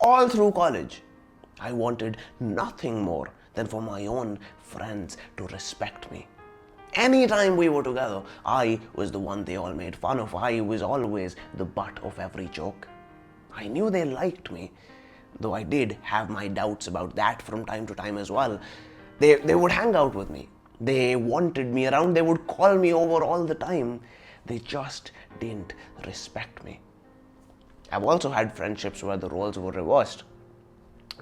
All through college, I wanted nothing more than for my own friends to respect me. Anytime we were together, I was the one they all made fun of. I was always the butt of every joke. I knew they liked me, though I did have my doubts about that from time to time as well. They would hang out with me. They wanted me around. They would call me over all the time. They just didn't respect me. I've also had friendships where the roles were reversed,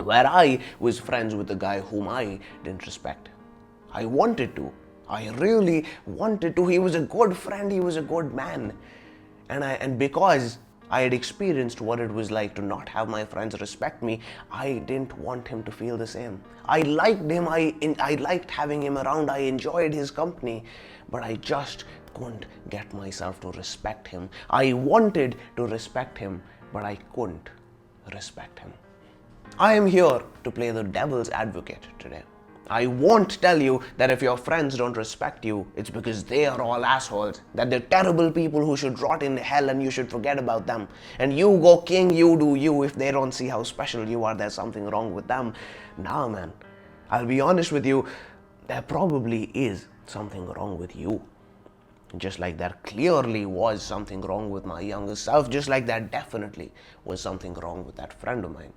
where I was friends with a guy whom I didn't respect. I wanted to. I really wanted to. He was a good friend. He was a good man. And because I had experienced what it was like to not have my friends respect me, I didn't want him to feel the same. I liked him. I liked having him around. I enjoyed his company. But I just couldn't get myself to respect him. I wanted to respect him, but I couldn't respect him. I am here to play the devil's advocate today. I won't tell you that if your friends don't respect you, it's because they are all assholes, that they're terrible people who should rot in hell and you should forget about them. And you go king, you do you. If they don't see how special you are, there's something wrong with them. Nah, man. I'll be honest with you, there probably is something wrong with you. Just like there clearly was something wrong with my younger self, just like there definitely was something wrong with that friend of mine.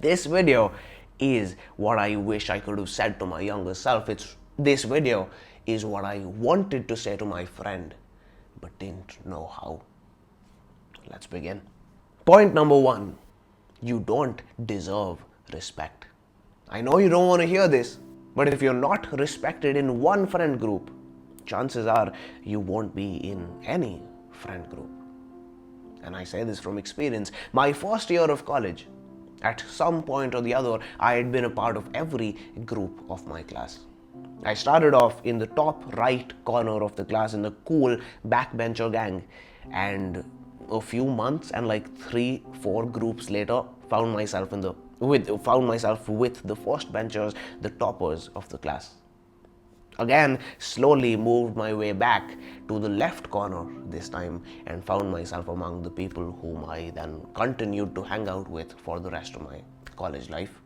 This video is what I wish I could have said to my younger self. This video is what I wanted to say to my friend, but didn't know how. Let's begin. Point number 1, you don't deserve respect. I know you don't want to hear this, but if you're not respected in one friend group, chances are you won't be in any friend group. And I say this from experience. My first year of college, at some point or the other, I had been a part of every group of my class. I started off in the top right corner of the class in the cool backbencher gang, and a few months and like 3-4 groups later, found myself with the first benchers, the toppers of the class. Again, slowly moved my way back to the left corner this time and found myself among the people whom I then continued to hang out with for the rest of my college life.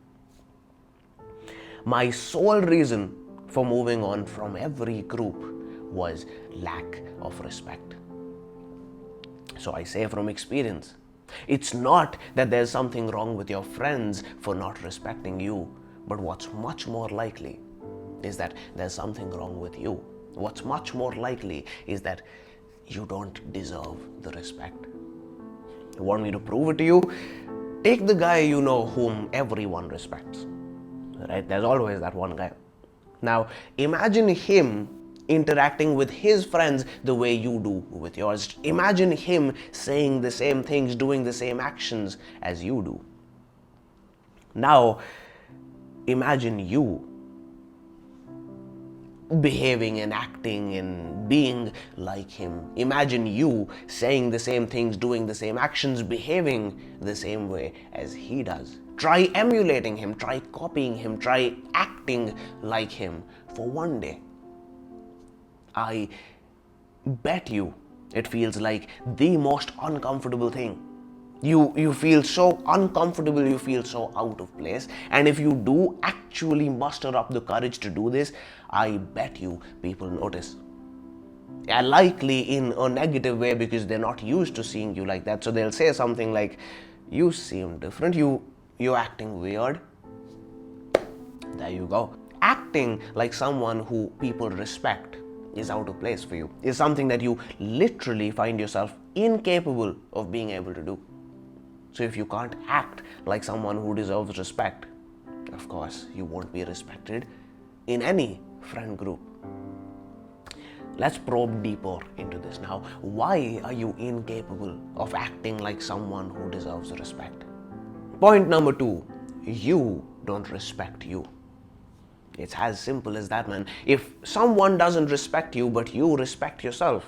My sole reason for moving on from every group was lack of respect. So I say from experience, it's not that there's something wrong with your friends for not respecting you, but what's much more likely is that there's something wrong with you. What's much more likely is that you don't deserve the respect. You want me to prove it to you? Take the guy you know whom everyone respects. Right? There's always that one guy. Now, imagine him interacting with his friends the way you do with yours. Imagine him saying the same things, doing the same actions as you do. Now, imagine you behaving and acting and being like him. Imagine you saying the same things, doing the same actions, behaving the same way as he does. Try emulating him, try copying him, try acting like him for one day. I bet you it feels like the most uncomfortable thing. You feel so uncomfortable, you feel so out of place. And if you do actually muster up the courage to do this, I bet you people notice. Likely in a negative way because they're not used to seeing you like that. So they'll say something like, you seem different, you're acting weird. There you go. Acting like someone who people respect is out of place for you, is something that you literally find yourself incapable of being able to do. So if you can't act like someone who deserves respect, of course, you won't be respected in any friend group. Let's probe deeper into this now. Why are you incapable of acting like someone who deserves respect? Point number 2, you don't respect you. It's as simple as that, man. If someone doesn't respect you, but you respect yourself,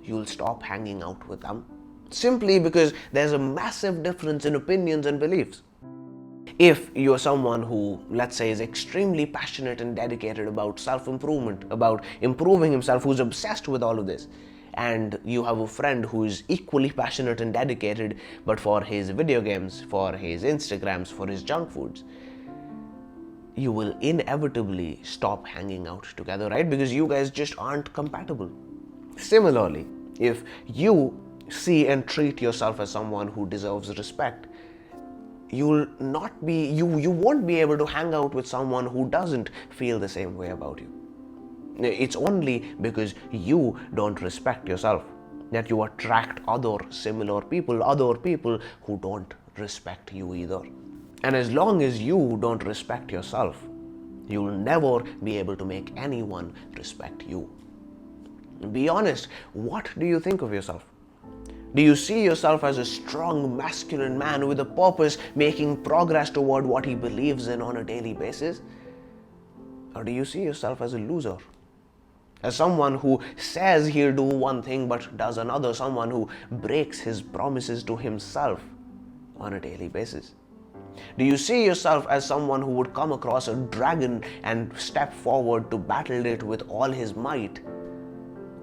you'll stop hanging out with them. Simply because there's a massive difference in opinions and beliefs. If you're someone who, let's say, is extremely passionate and dedicated about self-improvement, about improving himself, who's obsessed with all of this, and you have a friend who is equally passionate and dedicated, but for his video games, for his Instagrams, for his junk foods, you will inevitably stop hanging out together, right? Because you guys just aren't compatible. Similarly, if you see and treat yourself as someone who deserves respect, you won't be able to hang out with someone who doesn't feel the same way about you. It's only because you don't respect yourself that you attract other similar people, other people who don't respect you either. And as long as you don't respect yourself, you'll never be able to make anyone respect you. Be honest, what do you think of yourself? Do you see yourself as a strong, masculine man with a purpose, making progress toward what he believes in on a daily basis? Or do you see yourself as a loser? As someone who says he'll do one thing but does another, someone who breaks his promises to himself on a daily basis? Do you see yourself as someone who would come across a dragon and step forward to battle it with all his might?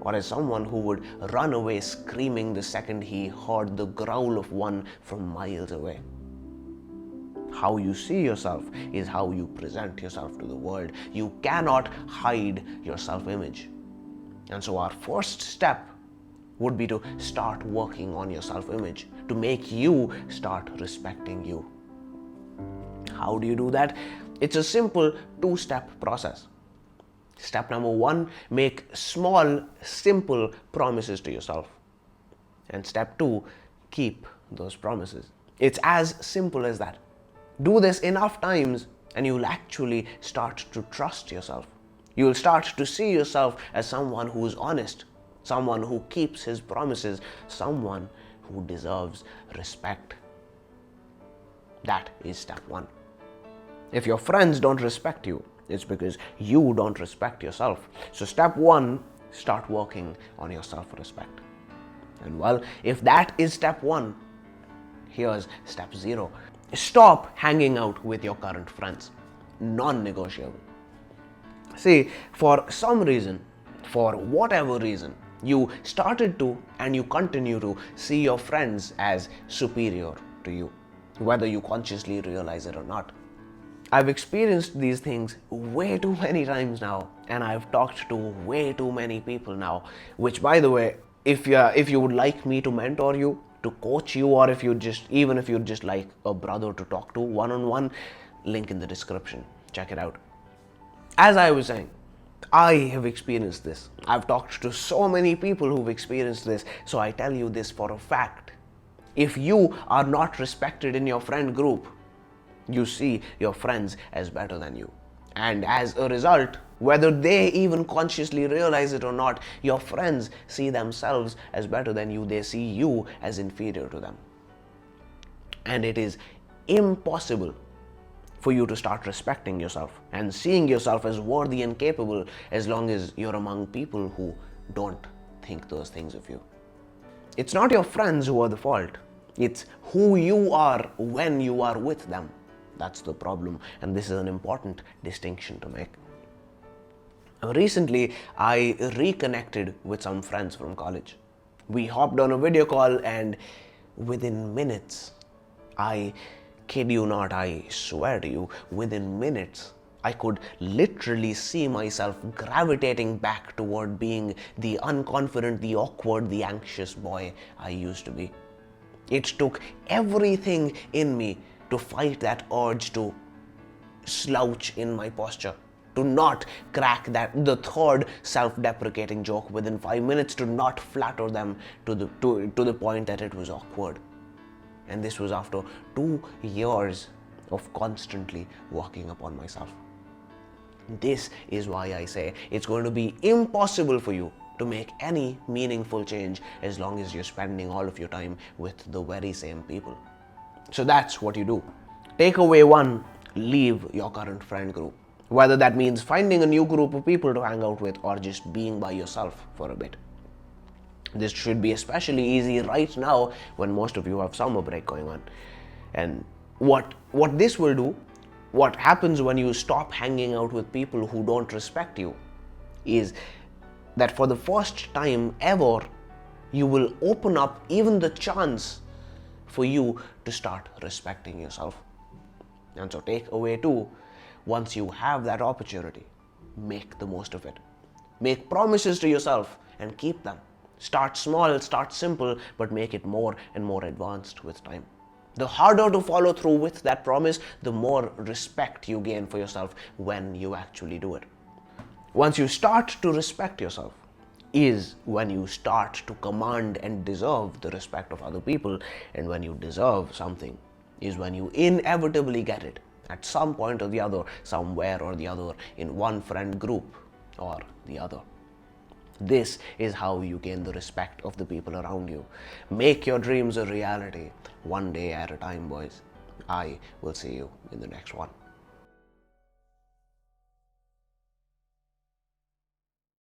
Or as someone who would run away screaming the second he heard the growl of one from miles away? How you see yourself is how you present yourself to the world. You cannot hide your self-image. And so our first step would be to start working on your self-image, to make you start respecting you. How do you do that? It's a simple two-step process. Step number 1, make small, simple promises to yourself. And step 2, keep those promises. It's as simple as that. Do this enough times and you'll actually start to trust yourself. You'll start to see yourself as someone who is honest, someone who keeps his promises, someone who deserves respect. That is step 1. If your friends don't respect you, it's because you don't respect yourself. So step 1, start working on your self-respect. And well, if that is step 1, here's step 0. Stop hanging out with your current friends. Non-negotiable. See, for some reason, for whatever reason, you started to and you continue to see your friends as superior to you, whether you consciously realize it or not. I've experienced these things way too many times now, and I've talked to way too many people now, which, by the way, if you would like me to mentor you, to coach you, or if you'd just like a brother to talk to one-on-one, link in the description. Check it out. As I was saying, I have experienced this. I've talked to so many people who've experienced this, so I tell you this for a fact. If you are not respected in your friend group, you see your friends as better than you. And as a result, whether they even consciously realize it or not, your friends see themselves as better than you. They see you as inferior to them. And it is impossible for you to start respecting yourself and seeing yourself as worthy and capable as long as you're among people who don't think those things of you. It's not your friends who are the fault. It's who you are when you are with them. That's the problem, and this is an important distinction to make. Recently, I reconnected with some friends from college. We hopped on a video call, and within minutes, I kid you not, I swear to you, within minutes, I could literally see myself gravitating back toward being the unconfident, the awkward, the anxious boy I used to be. It took everything in me to fight that urge to slouch in my posture, to not crack the third self-deprecating joke within 5 minutes, to not flatter them to the point that it was awkward. And this was after 2 years of constantly working upon myself. This is why I say it's going to be impossible for you to make any meaningful change as long as you're spending all of your time with the very same people. So that's what you do. Takeaway 1, leave your current friend group. Whether that means finding a new group of people to hang out with or just being by yourself for a bit. This should be especially easy right now when most of you have summer break going on. And what this will do, what happens when you stop hanging out with people who don't respect you, is that for the first time ever you will open up even the chance for you to start respecting yourself. And so takeaway 2, once you have that opportunity, make the most of it. Make promises to yourself and keep them. Start small, start simple, but make it more and more advanced with time. The harder to follow through with that promise, the more respect you gain for yourself when you actually do it. Once you start to respect yourself, is when you start to command and deserve the respect of other people. And when you deserve something, is when you inevitably get it at some point or the other, somewhere or the other, in one friend group or the other. This is how you gain the respect of the people around you. Make your dreams a reality, one day at a time, boys. I will see you in the next one.